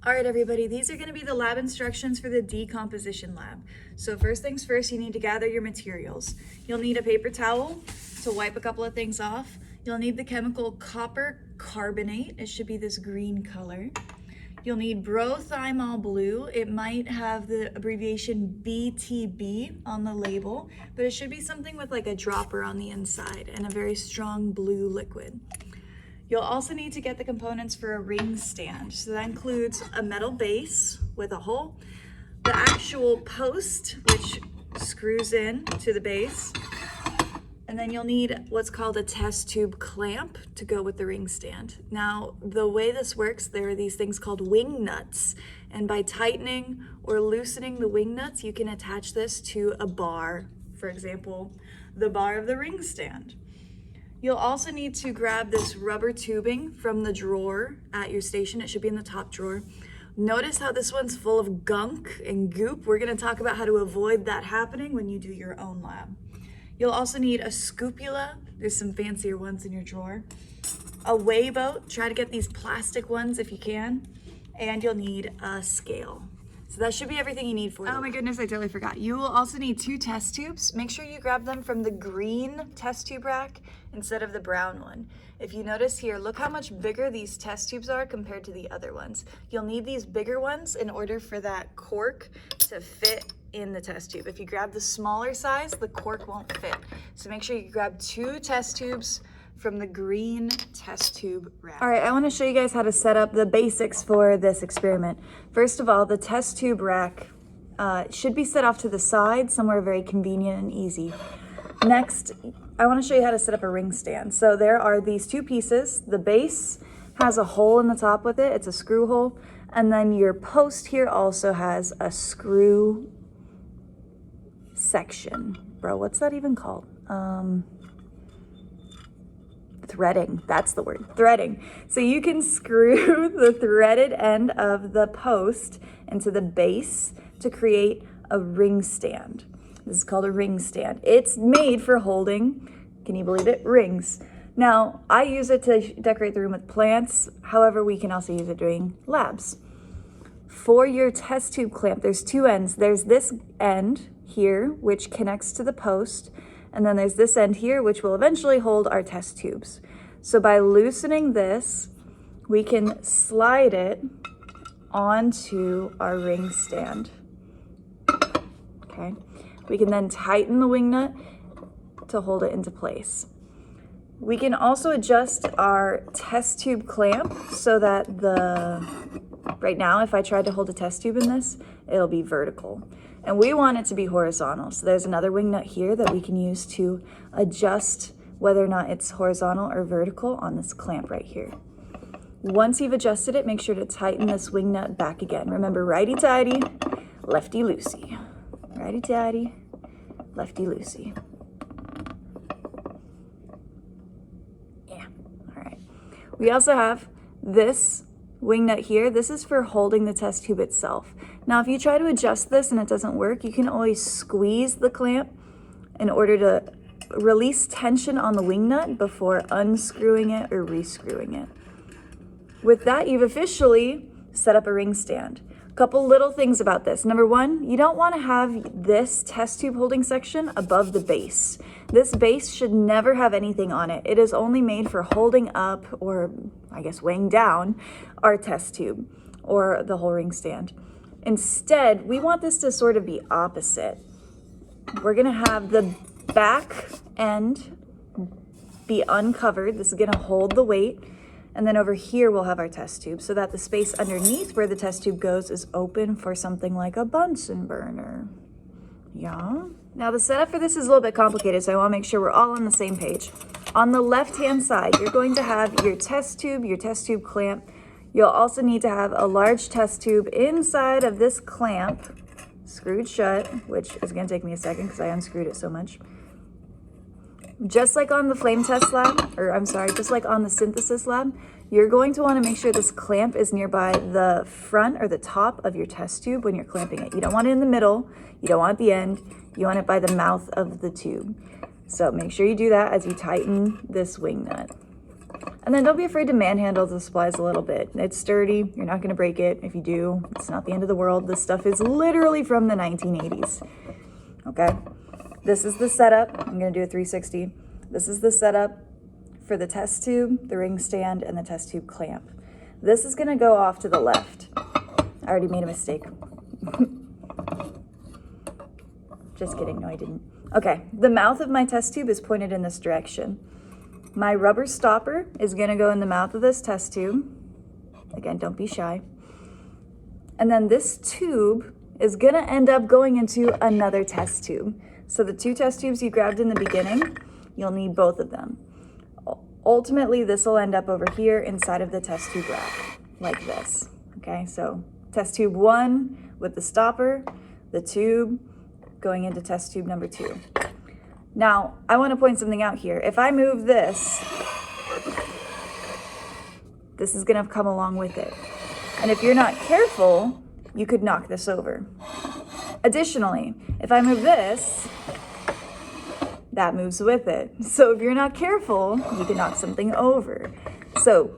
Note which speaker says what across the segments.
Speaker 1: All right, everybody, these are going to be the lab instructions for the decomposition lab. So first things first, you need to gather your materials. You'll need a paper towel to wipe a couple of things off. You'll need the chemical copper carbonate. It should be this green color. You'll need brothymol blue. It might have the abbreviation BTB on the label, but it should be something with like a dropper on the inside and a very strong blue liquid. You'll also need to get the components for a ring stand. So that includes a metal base with a hole, the actual post, which screws in to the base, and then you'll need what's called a test tube clamp to go with the ring stand. Now, the way this works, there are these things called wing nuts, and by tightening or loosening the wing nuts, you can attach this to a bar, for example, the bar of the ring stand. You'll also need to grab this rubber tubing from the drawer at your station. It should be in the top drawer. Notice how this one's full of gunk and goop. We're gonna talk about how to avoid that happening when you do your own lab. You'll also need a scoopula. There's some fancier ones in your drawer. A weigh boat. Try to get these plastic ones if you can. And you'll need a scale. So that should be everything you need for it. Oh my goodness, I totally forgot. You will also need 2 test tubes. Make sure you grab them from the green test tube rack instead of the brown one. If you notice here, look how much bigger these test tubes are compared to the other ones. You'll need these bigger ones in order for that cork to fit in the test tube. If you grab the smaller size, the cork won't fit. So make sure you grab 2 test tubes from the green test tube rack. All right, I want to show you guys how to set up the basics for this experiment. First of all, the test tube rack should be set off to the side, somewhere very convenient and easy. Next, I want to show you how to set up a ring stand. So there are these 2 pieces. The base has a hole in the top with it. It's a screw hole. And then your post here also has a screw section. Bro, what's that even called? Threading, that's the word, threading. So you can screw the threaded end of the post into the base to create a ring stand. This is called a ring stand. It's made for holding, can you believe it, rings. Now, I use it to decorate the room with plants. However, we can also use it during labs. For your test tube clamp, there's 2 ends. There's this end here, which connects to the post, and then there's this end here, which will eventually hold our test tubes. So by loosening this, we can slide it onto our ring stand. Okay. We can then tighten the wing nut to hold it into place. We can also adjust our test tube clamp so that right now, if I tried to hold a test tube in this, it'll be vertical. And we want it to be horizontal. So there's another wing nut here that we can use to adjust whether or not it's horizontal or vertical on this clamp right here. Once you've adjusted it, make sure to tighten this wing nut back again. Remember, righty-tighty, lefty-loosey. Righty-tighty, lefty-loosey. Yeah, all right. We also have this wing nut here. This is for holding the test tube itself. Now, if you try to adjust this and it doesn't work, you can always squeeze the clamp in order to release tension on the wing nut before unscrewing it or rescrewing it. With that, you've officially set up a ring stand. A couple little things about this. Number 1, you don't want to have this test tube holding section above the base. This base should never have anything on it. It is only made for holding up, or I guess weighing down, our test tube or the whole ring stand. Instead, we want this to sort of be opposite. We're gonna have the back end be uncovered. This is gonna hold the weight. And then over here, we'll have our test tube so that the space underneath where the test tube goes is open for something like a Bunsen burner. Yeah. Now the setup for this is a little bit complicated, so I wanna make sure we're all on the same page. On the left-hand side, you're going to have your test tube clamp. You'll also need to have a large test tube inside of this clamp, screwed shut, which is gonna take me a second because I unscrewed it so much. Just like on the flame test lab, just like on the synthesis lab, you're going to wanna make sure this clamp is nearby the front or the top of your test tube when you're clamping it. You don't want it in the middle, you don't want it at the end, you want it by the mouth of the tube. So make sure you do that as you tighten this wing nut. And then don't be afraid to manhandle the supplies a little bit. It's sturdy, you're not gonna break it. If you do, it's not the end of the world. This stuff is literally from the 1980s, okay? This is the setup. I'm gonna do a 360. This is the setup for the test tube, the ring stand, and the test tube clamp. This is gonna go off to the left. I already made a mistake. Just kidding, no I didn't. Okay, the mouth of my test tube is pointed in this direction. My rubber stopper is gonna go in the mouth of this test tube. Again, don't be shy. And then this tube is gonna end up going into another test tube. So the 2 test tubes you grabbed in the beginning, you'll need both of them. Ultimately, this will end up over here inside of the test tube rack, like this. Okay, so test tube 1 with the stopper, the tube going into test tube number 2. Now, I want to point something out here. If I move this, this is going to come along with it. And if you're not careful, you could knock this over. Additionally, if I move this, that moves with it. So if you're not careful, you can knock something over. So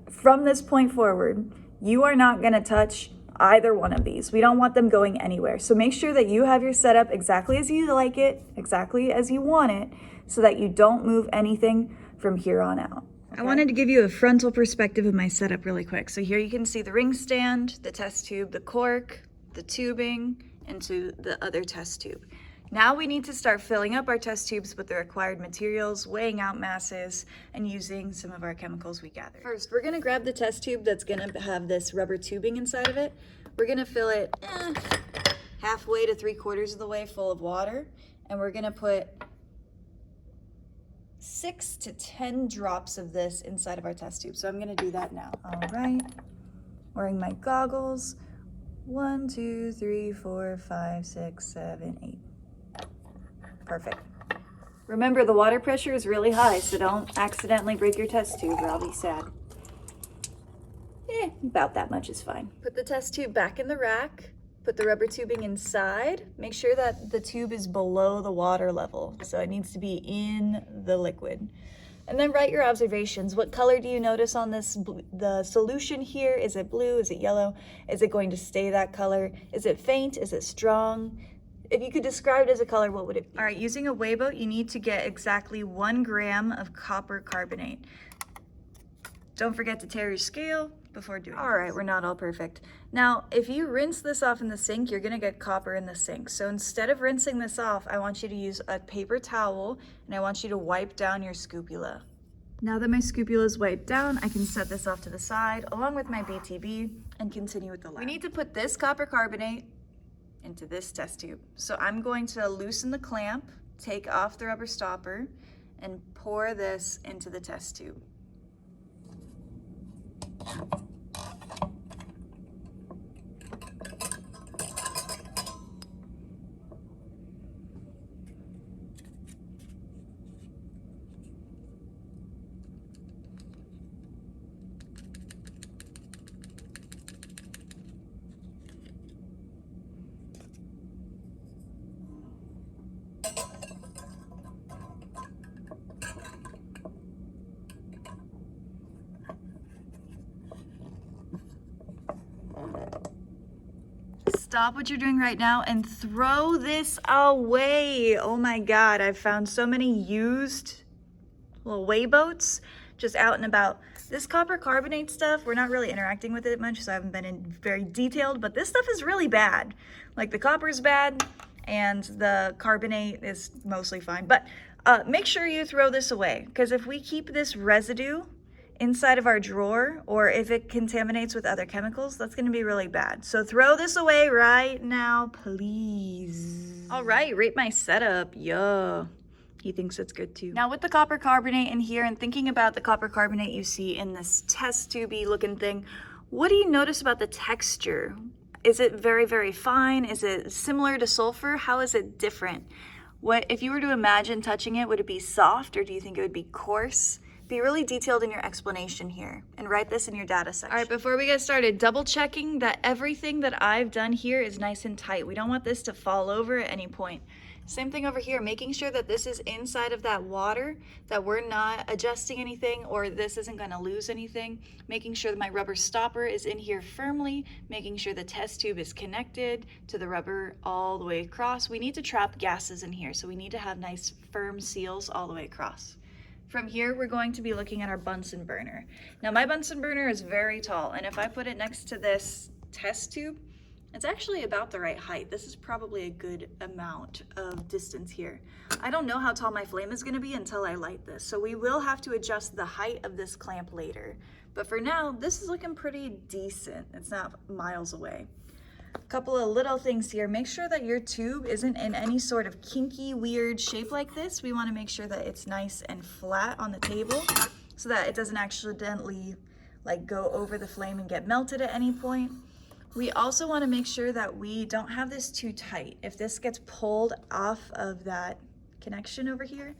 Speaker 1: from this point forward, you are not going to touch either one of these. We don't want them going anywhere. So make sure that you have your setup exactly as you like it, exactly as you want it, so that you don't move anything from here on out. Okay? I wanted to give you a frontal perspective of my setup really quick. So here you can see the ring stand, the test tube, the cork, the tubing, into the other test tube. Now we need to start filling up our test tubes with the required materials, weighing out masses, and using some of our chemicals we gathered. First, we're gonna grab the test tube that's gonna have this rubber tubing inside of it. We're gonna fill it halfway to 3/4 of the way full of water, and we're gonna put 6 to 10 drops of this inside of our test tube. So I'm gonna do that now. All right, wearing my goggles. 1, 2, 3, 4, 5, 6, 7, 8. Perfect. Remember, the water pressure is really high, so don't accidentally break your test tube or I'll be sad. About that much is fine. Put the test tube back in the rack, put the rubber tubing inside. Make sure that the tube is below the water level, so it needs to be in the liquid. And then write your observations. What color do you notice on this? The solution here, is it blue? Is it yellow? Is it going to stay that color? Is it faint? Is it strong? If you could describe it as a color, what would it be? All right, using a weigh boat, you need to get exactly 1 gram of copper carbonate. Don't forget to tear your scale before doing it. All right, we're not all perfect. Now, if you rinse this off in the sink, you're gonna get copper in the sink. So instead of rinsing this off, I want you to use a paper towel and I want you to wipe down your scupula. Now that my scupula is wiped down, I can set this off to the side along with my BTB and continue with the lab. We need to put this copper carbonate into this test tube. So I'm going to loosen the clamp, take off the rubber stopper, and pour this into the test tube. Stop what you're doing right now and throw this away. Oh my God, I've found so many used little weigh boats just out and about. This copper carbonate stuff, we're not really interacting with it much, so I haven't been in very detailed, but this stuff is really bad. Like the copper is bad and the carbonate is mostly fine. But make sure you throw this away, because if we keep this residue inside of our drawer, or if it contaminates with other chemicals, that's gonna be really bad. So throw this away right now, please. All right, rate my setup, yeah. He thinks it's good too. Now with the copper carbonate in here and thinking about the copper carbonate you see in this test tubey looking thing, what do you notice about the texture? Is it very, very fine? Is it similar to sulfur? How is it different? What, if you were to imagine touching it, would it be soft or do you think it would be coarse? Be really detailed in your explanation here and write this in your data section. All right, before we get started, double checking that everything that I've done here is nice and tight. We don't want this to fall over at any point. Same thing over here, making sure that this is inside of that water, that we're not adjusting anything or this isn't going to lose anything. Making sure that my rubber stopper is in here firmly, making sure the test tube is connected to the rubber all the way across. We need to trap gases in here, so we need to have nice firm seals all the way across. From here, we're going to be looking at our Bunsen burner. Now my Bunsen burner is very tall, and if I put it next to this test tube, it's actually about the right height. This is probably a good amount of distance here. I don't know how tall my flame is gonna be until I light this, so we will have to adjust the height of this clamp later. But for now, this is looking pretty decent. It's not miles away. A couple of little things here. Make sure that your tube isn't in any sort of kinky, weird shape like this. We wanna make sure that it's nice and flat on the table so that it doesn't accidentally like go over the flame and get melted at any point. We also want to make sure that we don't have this too tight. If this gets pulled off of that connection over here,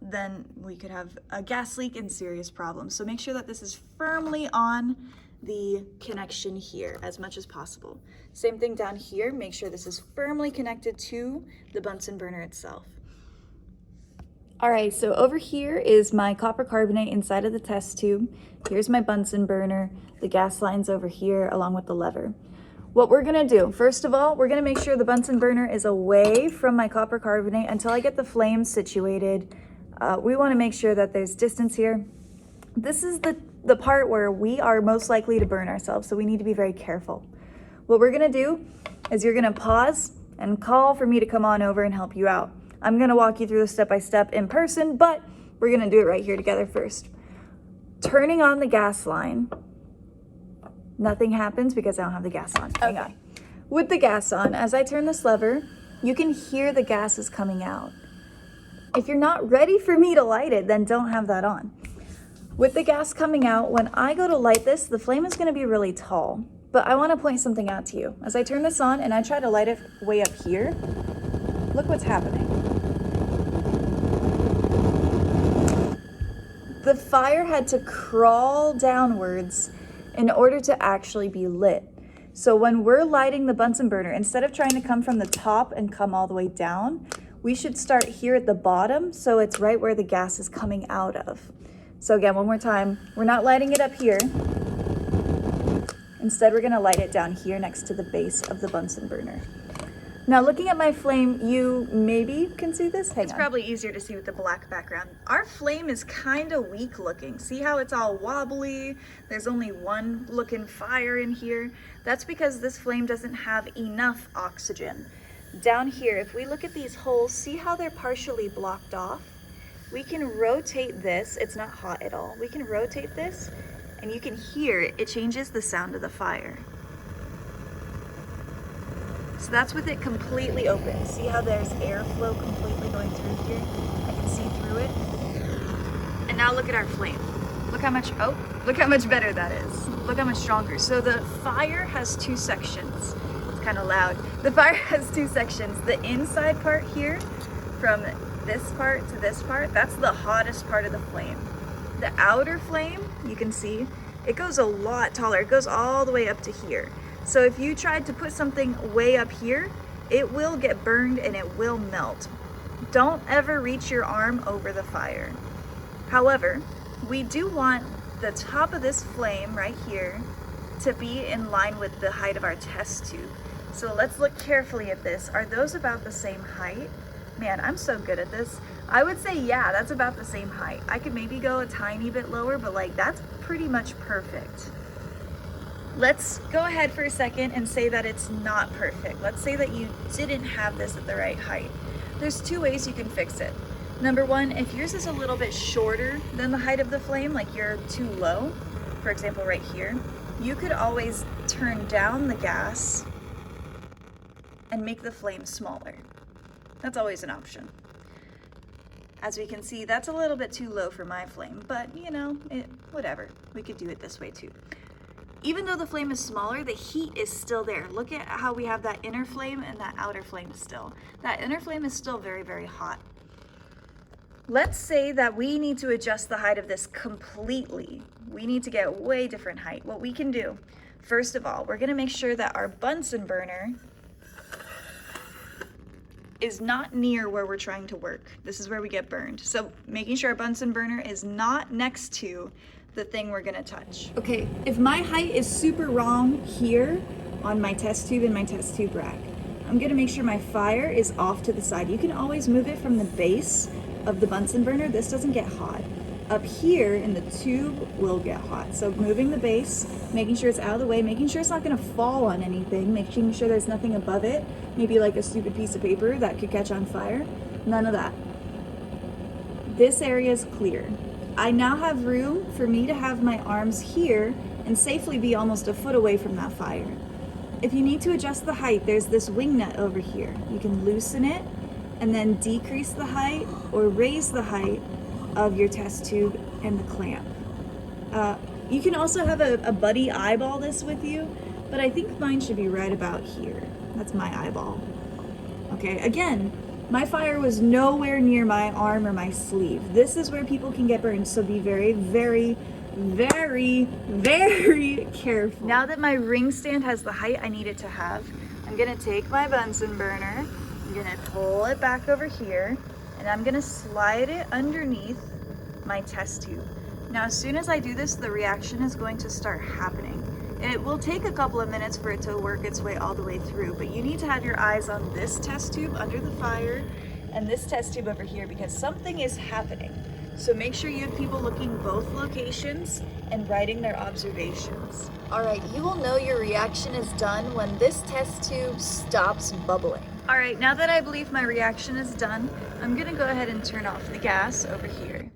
Speaker 1: then we could have a gas leak and serious problems. So make sure that this is firmly on the connection here as much as possible. Same thing down here, make sure this is firmly connected to the Bunsen burner itself. All right, so over here is my copper carbonate inside of the test tube. Here's my Bunsen burner, the gas line's over here along with the lever. What we're gonna do, first of all, we're gonna make sure the Bunsen burner is away from my copper carbonate until I get the flame situated. We wanna make sure that there's distance here. This is the part where we are most likely to burn ourselves, so we need to be very careful. What we're gonna do is you're gonna pause and call for me to come on over and help you out. I'm gonna walk you through the step-by-step in person, but we're gonna do it right here together first. Turning on the gas line. Nothing happens because I don't have the gas on. Hang on. With the gas on, as I turn this lever, you can hear the gases coming out. If you're not ready for me to light it, then don't have that on. With the gas coming out, when I go to light this, the flame is gonna be really tall, but I wanna point something out to you. As I turn this on and I try to light it way up here, look what's happening. The fire had to crawl downwards in order to actually be lit. So when we're lighting the Bunsen burner, instead of trying to come from the top and come all the way down, we should start here at the bottom so it's right where the gas is coming out of. So again, one more time, we're not lighting it up here. Instead, we're gonna light it down here next to the base of the Bunsen burner. Now looking at my flame, you maybe can see this? Hang on. It's probably easier to see with the black background. Our flame is kind of weak looking. See how it's all wobbly? There's only one looking fire in here. That's because this flame doesn't have enough oxygen. Down here, if we look at these holes, see how they're partially blocked off? We can rotate this. It's not hot at all. We can rotate this and you can hear it. It changes the sound of the fire. So that's with it completely open. See how there's airflow completely going through here? I can see through it. And now look at our flame. Look how much better that is. Look how much stronger. So the fire has two sections. It's kind of loud. The fire has two sections. The inside part here, from this part to this part, that's the hottest part of the flame. The outer flame, you can see, it goes a lot taller. It goes all the way up to here. So if you tried to put something way up here, it will get burned and it will melt. Don't ever reach your arm over the fire. However, we do want the top of this flame right here to be in line with the height of our test tube. So let's look carefully at this. Are those about the same height? Man, I'm so good at this. I would say, yeah, that's about the same height. I could maybe go a tiny bit lower, but like that's pretty much perfect. Let's go ahead for a second and say that it's not perfect. Let's say that you didn't have this at the right height. There's two ways you can fix it. Number one, if yours is a little bit shorter than the height of the flame, like you're too low, for example right here, you could always turn down the gas and make the flame smaller. That's always an option. As we can see, that's a little bit too low for my flame, but you know, whatever. We could do it this way too. Even though the flame is smaller, the heat is still there. Look at how we have that inner flame and that outer flame still. That inner flame is still very, very hot. Let's say that we need to adjust the height of this completely. We need to get way different height. What we can do, first of all, we're gonna make sure that our Bunsen burner is not near where we're trying to work. This is where we get burned. So making sure our Bunsen burner is not next to the thing we're gonna touch. Okay, if my height is super wrong here on my test tube and my test tube rack, I'm gonna make sure my fire is off to the side. You can always move it from the base of the Bunsen burner. This doesn't get hot. Up here in the tube will get hot. So moving the base, making sure it's out of the way, making sure it's not gonna fall on anything, making sure there's nothing above it, maybe like a stupid piece of paper that could catch on fire. None of that. This area is clear. I now have room for me to have my arms here and safely be almost a foot away from that fire. If you need to adjust the height, there's this wing nut over here. You can loosen it and then decrease the height or raise the height of your test tube and the clamp. You can also have a buddy eyeball this with you, but I think mine should be right about here. That's my eyeball. Okay, again, my fire was nowhere near my arm or my sleeve. This is where people can get burned, so be very, very, very, very careful. Now that my ring stand has the height I need it to have, I'm gonna take my Bunsen burner, I'm gonna pull it back over here, and I'm gonna slide it underneath my test tube. Now, as soon as I do this, the reaction is going to start happening. It will take a couple of minutes for it to work its way all the way through, but you need to have your eyes on this test tube under the fire and this test tube over here because something is happening. So make sure you have people looking both locations and writing their observations. All right, you will know your reaction is done when this test tube stops bubbling. All right, now that I believe my reaction is done, I'm gonna go ahead and turn off the gas over here.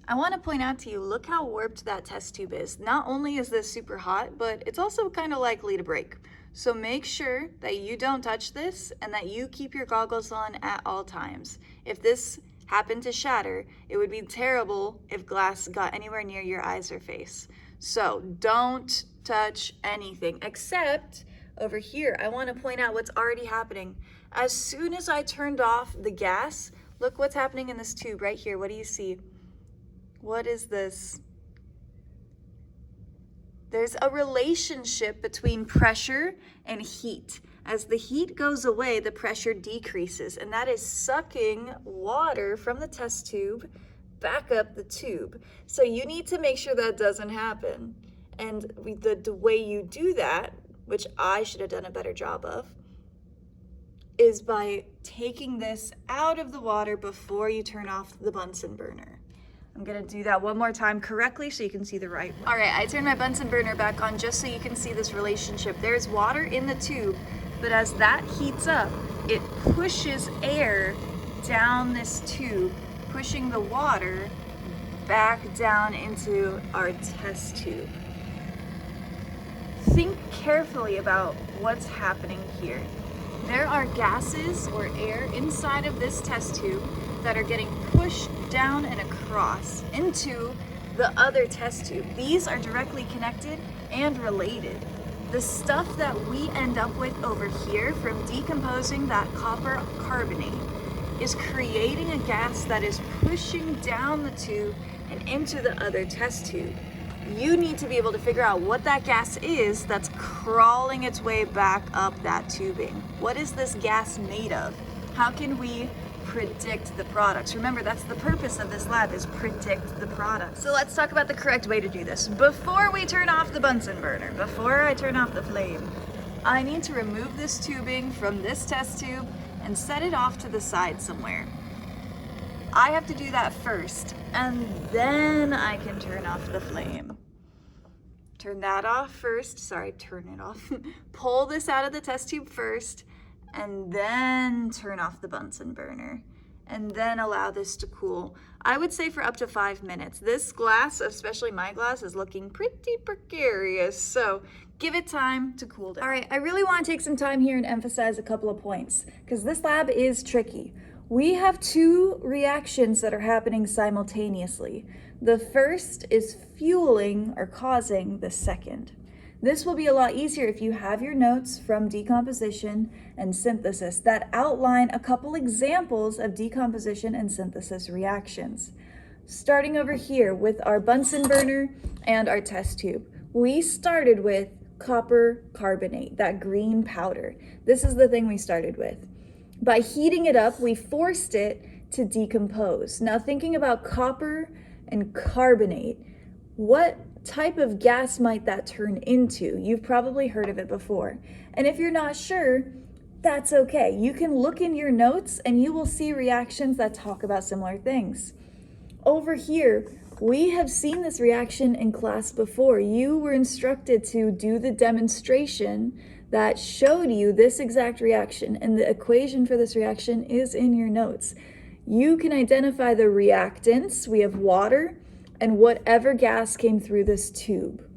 Speaker 1: I want to point out to you, look how warped that test tube is. Not only is this super hot, but it's also kind of likely to break. So make sure that you don't touch this and that you keep your goggles on at all times. If this happened to shatter, it would be terrible if glass got anywhere near your eyes or face. So don't touch anything except over here. I want to point out what's already happening. As soon as I turned off the gas, look what's happening in this tube right here. What do you see? What is this? There's a relationship between pressure and heat. As the heat goes away, the pressure decreases, and that is sucking water from the test tube back up the tube. So you need to make sure that doesn't happen. And the way you do that, which I should have done a better job of, is by taking this out of the water before you turn off the Bunsen burner. I'm gonna do that one more time correctly so you can see the right one. All right, I turned my Bunsen burner back on just so you can see this relationship. There's water in the tube, but as that heats up, it pushes air down this tube, pushing the water back down into our test tube. Think carefully about what's happening here. There are gases or air inside of this test tube that are getting pushed down and across into the other test tube. These are directly connected and related. The stuff that we end up with over here from decomposing that copper carbonate is creating a gas that is pushing down the tube and into the other test tube. You need to be able to figure out what that gas is that's crawling its way back up that tubing. What is this gas made of? How can we predict the products? Remember, that's the purpose of this lab, is predict the product. So let's talk about the correct way to do this. Before we turn off the Bunsen burner, before I turn off the flame, I need to remove this tubing from this test tube and set it off to the side somewhere. I have to do that first, and then I can turn off the flame. Turn that off first, turn it off. Pull this out of the test tube first, and then turn off the Bunsen burner, and then allow this to cool. I would say for up to 5 minutes. This glass, especially my glass, is looking pretty precarious, so give it time to cool down. All right, I really want to take some time here and emphasize a couple of points, because this lab is tricky. We have two reactions that are happening simultaneously. The first is fueling or causing the second. This will be a lot easier if you have your notes from decomposition and synthesis that outline a couple examples of decomposition and synthesis reactions. Starting over here with our Bunsen burner and our test tube. We started with copper carbonate, that green powder. This is the thing we started with. By heating it up, we forced it to decompose. Now thinking about copper and carbonate, what type of gas might that turn into? You've probably heard of it before. And if you're not sure, that's okay. You can look in your notes and you will see reactions that talk about similar things. Over here, we have seen this reaction in class before. You were instructed to do the demonstration that showed you this exact reaction, and the equation for this reaction is in your notes. You can identify the reactants. We have water and whatever gas came through this tube.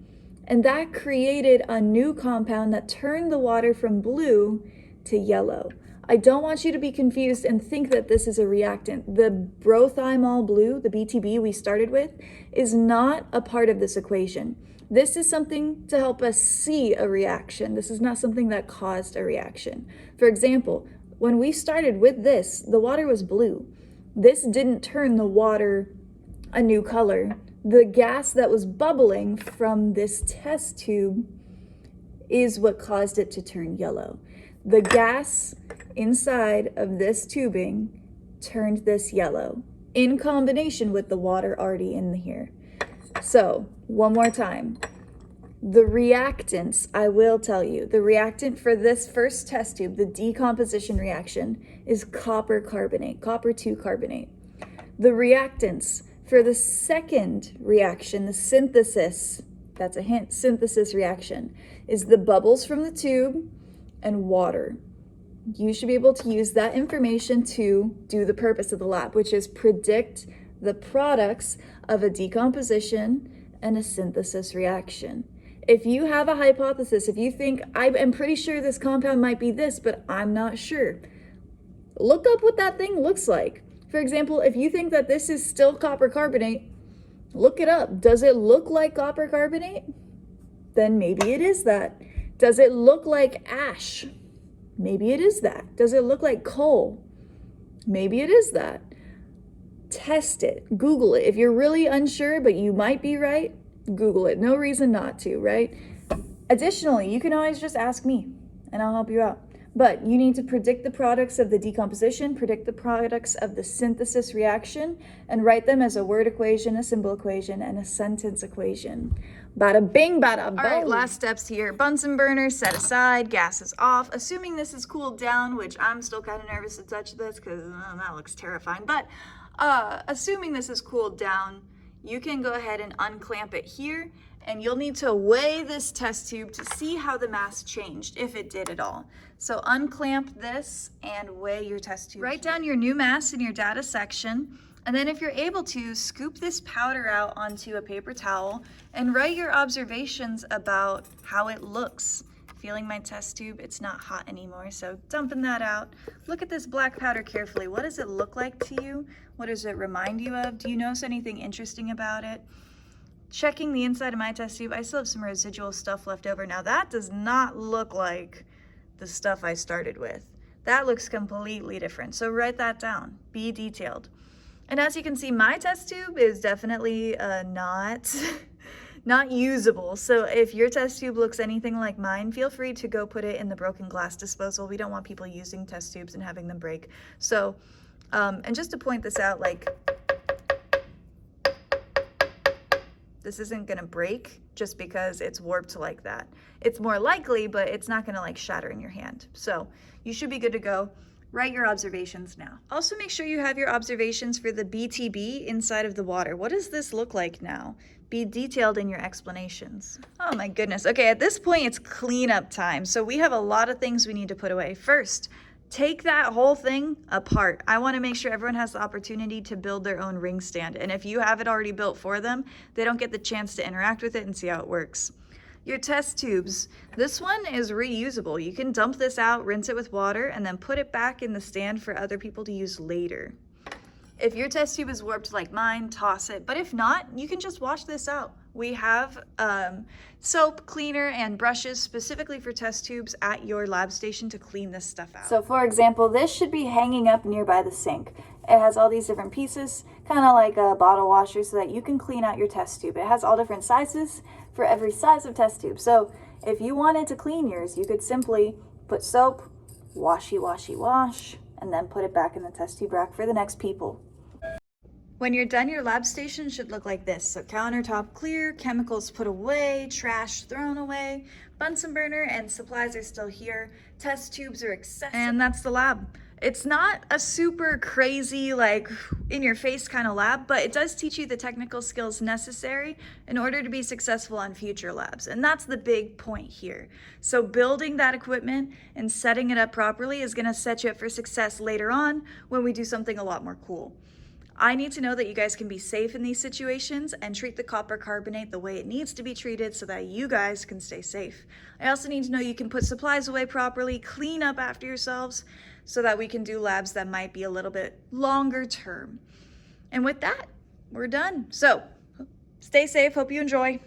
Speaker 1: And that created a new compound that turned the water from blue to yellow. I don't want you to be confused and think that this is a reactant. The brothymol blue, the BTB we started with, is not a part of this equation. This is something to help us see a reaction. This is not something that caused a reaction. For example, when we started with this, the water was blue. This didn't turn the water a new color. The gas that was bubbling from this test tube is what caused it to turn yellow. The gas inside of this tubing turned this yellow in combination with the water already in here. So, one more time. The reactants, I will tell you, the reactant for this first test tube, the decomposition reaction, is copper carbonate, copper 2 carbonate. The reactants for the second reaction, the synthesis, that's a hint, synthesis reaction, is the bubbles from the tube and water. You should be able to use that information to do the purpose of the lab, which is predict the products of a decomposition and a synthesis reaction. If you have a hypothesis, if you think, I'm pretty sure this compound might be this, but I'm not sure, look up what that thing looks like. For example, if you think that this is still copper carbonate, look it up. Does it look like copper carbonate? Then maybe it is that. Does it look like ash? Maybe it is that. Does it look like coal? Maybe it is that. Test it. Google it. If you're really unsure, but you might be right, Google it. No reason not to, right? Additionally, you can always just ask me and I'll help you out. But you need to predict the products of the decomposition, predict the products of the synthesis reaction, and write them as a word equation, a symbol equation, and a sentence equation. Bada bing, bada boom. All right, last steps here. Bunsen burner set aside, gas is off. Assuming this is cooled down, which I'm still kind of nervous to touch this because that looks terrifying. But assuming this is cooled down, you can go ahead and unclamp it here, and you'll need to weigh this test tube to see how the mass changed, if it did at all. So unclamp this and weigh your test tube. Write down your new mass in your data section, and then if you're able to, scoop this powder out onto a paper towel and write your observations about how it looks. Feeling my test tube, it's not hot anymore, so dumping that out. Look at this black powder carefully. What does it look like to you? What does it remind you of? Do you notice anything interesting about it? Checking the inside of my test tube, I still have some residual stuff left over. Now that does not look like the stuff I started with. That looks completely different, so write that down. Be detailed. And as you can see, my test tube is definitely not usable. So if your test tube looks anything like mine, feel free to go put it in the broken glass disposal. We don't want people using test tubes and having them break. So, and just to point this out, like, this isn't gonna break just because it's warped like that. It's more likely, but it's not gonna like shatter in your hand. So you should be good to go. Write your observations now. Also make sure you have your observations for the BTB inside of the water. What does this look like now? Be detailed in your explanations. Oh my goodness. Okay, at this point it's cleanup time. So we have a lot of things we need to put away. First, take that whole thing apart. I want to make sure everyone has the opportunity to build their own ring stand. And if you have it already built for them, they don't get the chance to interact with it and see how it works. Your test tubes. This one is reusable. You can dump this out, rinse it with water, and then put it back in the stand for other people to use later. If your test tube is warped like mine, toss it. But if not, you can just wash this out. We have soap, cleaner, and brushes specifically for test tubes at your lab station to clean this stuff out. So for example, this should be hanging up nearby the sink. It has all these different pieces, kind of like a bottle washer, so that you can clean out your test tube. It has all different sizes for every size of test tube. So if you wanted to clean yours, you could simply put soap, washy, washy, wash, and then put it back in the test tube rack for the next people. When you're done, your lab station should look like this. So countertop clear, chemicals put away, trash thrown away, Bunsen burner and supplies are still here, test tubes are accessible. And that's the lab. It's not a super crazy, like in your face kind of lab, but it does teach you the technical skills necessary in order to be successful on future labs. And that's the big point here. So building that equipment and setting it up properly is gonna set you up for success later on when we do something a lot more cool. I need to know that you guys can be safe in these situations and treat the copper carbonate the way it needs to be treated so that you guys can stay safe. I also need to know you can put supplies away properly, clean up after yourselves, so that we can do labs that might be a little bit longer term. And with that, we're done. So stay safe, hope you enjoy.